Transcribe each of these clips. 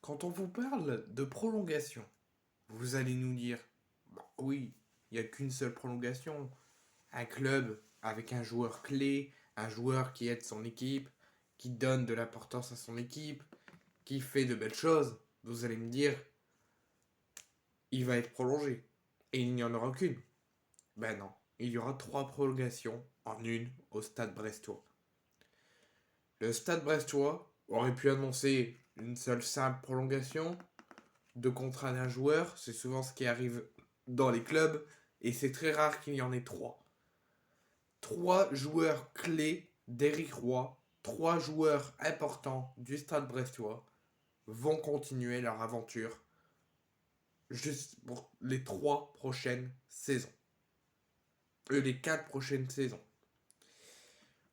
Quand on vous parle de prolongation, vous allez nous dire, bah oui, il n'y a qu'une seule prolongation. Un club avec un joueur clé, un joueur qui aide son équipe, qui donne de l'importance à son équipe, qui fait de belles choses. Vous allez me dire, il va être prolongé. Et il n'y en aura qu'une. Ben non, il y aura 3 prolongations en une au stade brestois. Le stade brestois aurait pu annoncer une seule simple prolongation de contrat d'un joueur, c'est souvent ce qui arrive dans les clubs, et c'est très rare qu'il y en ait 3. 3 joueurs clés d'Éric Roy, 3 joueurs importants du stade brestois, vont continuer leur aventure juste pour les 3 prochaines saisons. Les 4 prochaines saisons.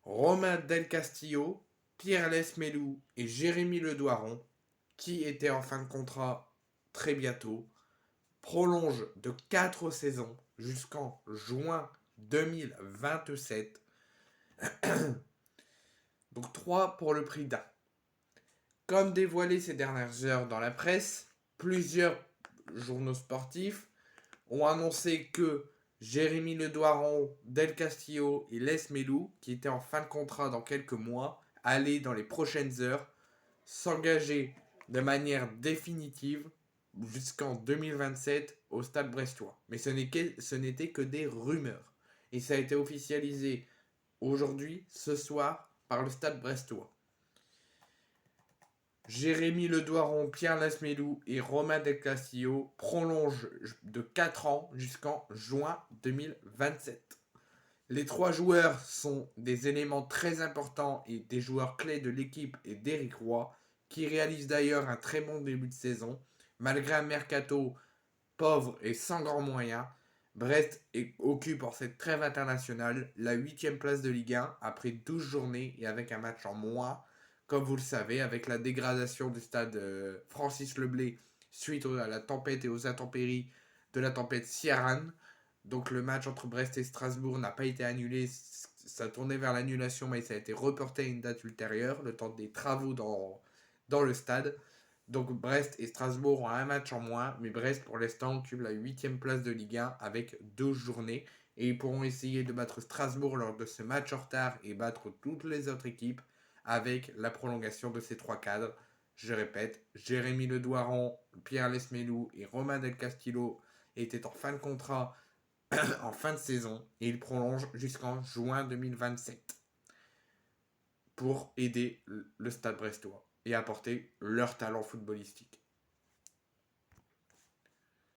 Romain Del Castillo, Pierre Lesmelou et Jérémy Ledoiron, qui étaient en fin de contrat très bientôt, prolongent de 4 saisons jusqu'en juin 2027. Donc 3 pour le prix d'un. Comme dévoilé ces dernières heures dans la presse, plusieurs journaux sportifs ont annoncé que Jérémy Ledoiron, Del Castillo et Les Melou, qui étaient en fin de contrat dans quelques mois, allaient dans les prochaines heures s'engager de manière définitive jusqu'en 2027 au stade brestois. Mais ce n'était que des rumeurs. Et ça a été officialisé aujourd'hui, ce soir, par le stade brestois. Jérémy Ledoiron, Pierre Lasmelou et Romain Del Castillo prolongent de 4 ans jusqu'en juin 2027. Les 3 joueurs sont des éléments très importants et des joueurs clés de l'équipe et d'Éric Roy, qui réalise d'ailleurs un très bon début de saison. Malgré un mercato pauvre et sans grands moyens, Brest occupe en cette trêve internationale la 8e place de Ligue 1 après 12 journées et avec un match en moins, comme vous le savez, avec la dégradation du stade Francis Leblay suite à la tempête et aux intempéries de la tempête Ciaran. Donc le match entre Brest et Strasbourg n'a pas été annulé, ça tournait vers l'annulation, mais ça a été reporté à une date ultérieure, le temps des travaux dans le stade. Donc Brest et Strasbourg ont un match en moins, mais Brest pour l'instant occupe la 8e place de Ligue 1 avec 12 journées. Et ils pourront essayer de battre Strasbourg lors de ce match en retard et battre toutes les autres équipes avec la prolongation de ces 3 cadres. Je répète, Jérémy Ledoiron, Pierre Lesmelou et Romain Del Castillo étaient en fin de contrat en fin de saison et ils prolongent jusqu'en juin 2027 pour aider le stade brestois et apporter leur talent footballistique.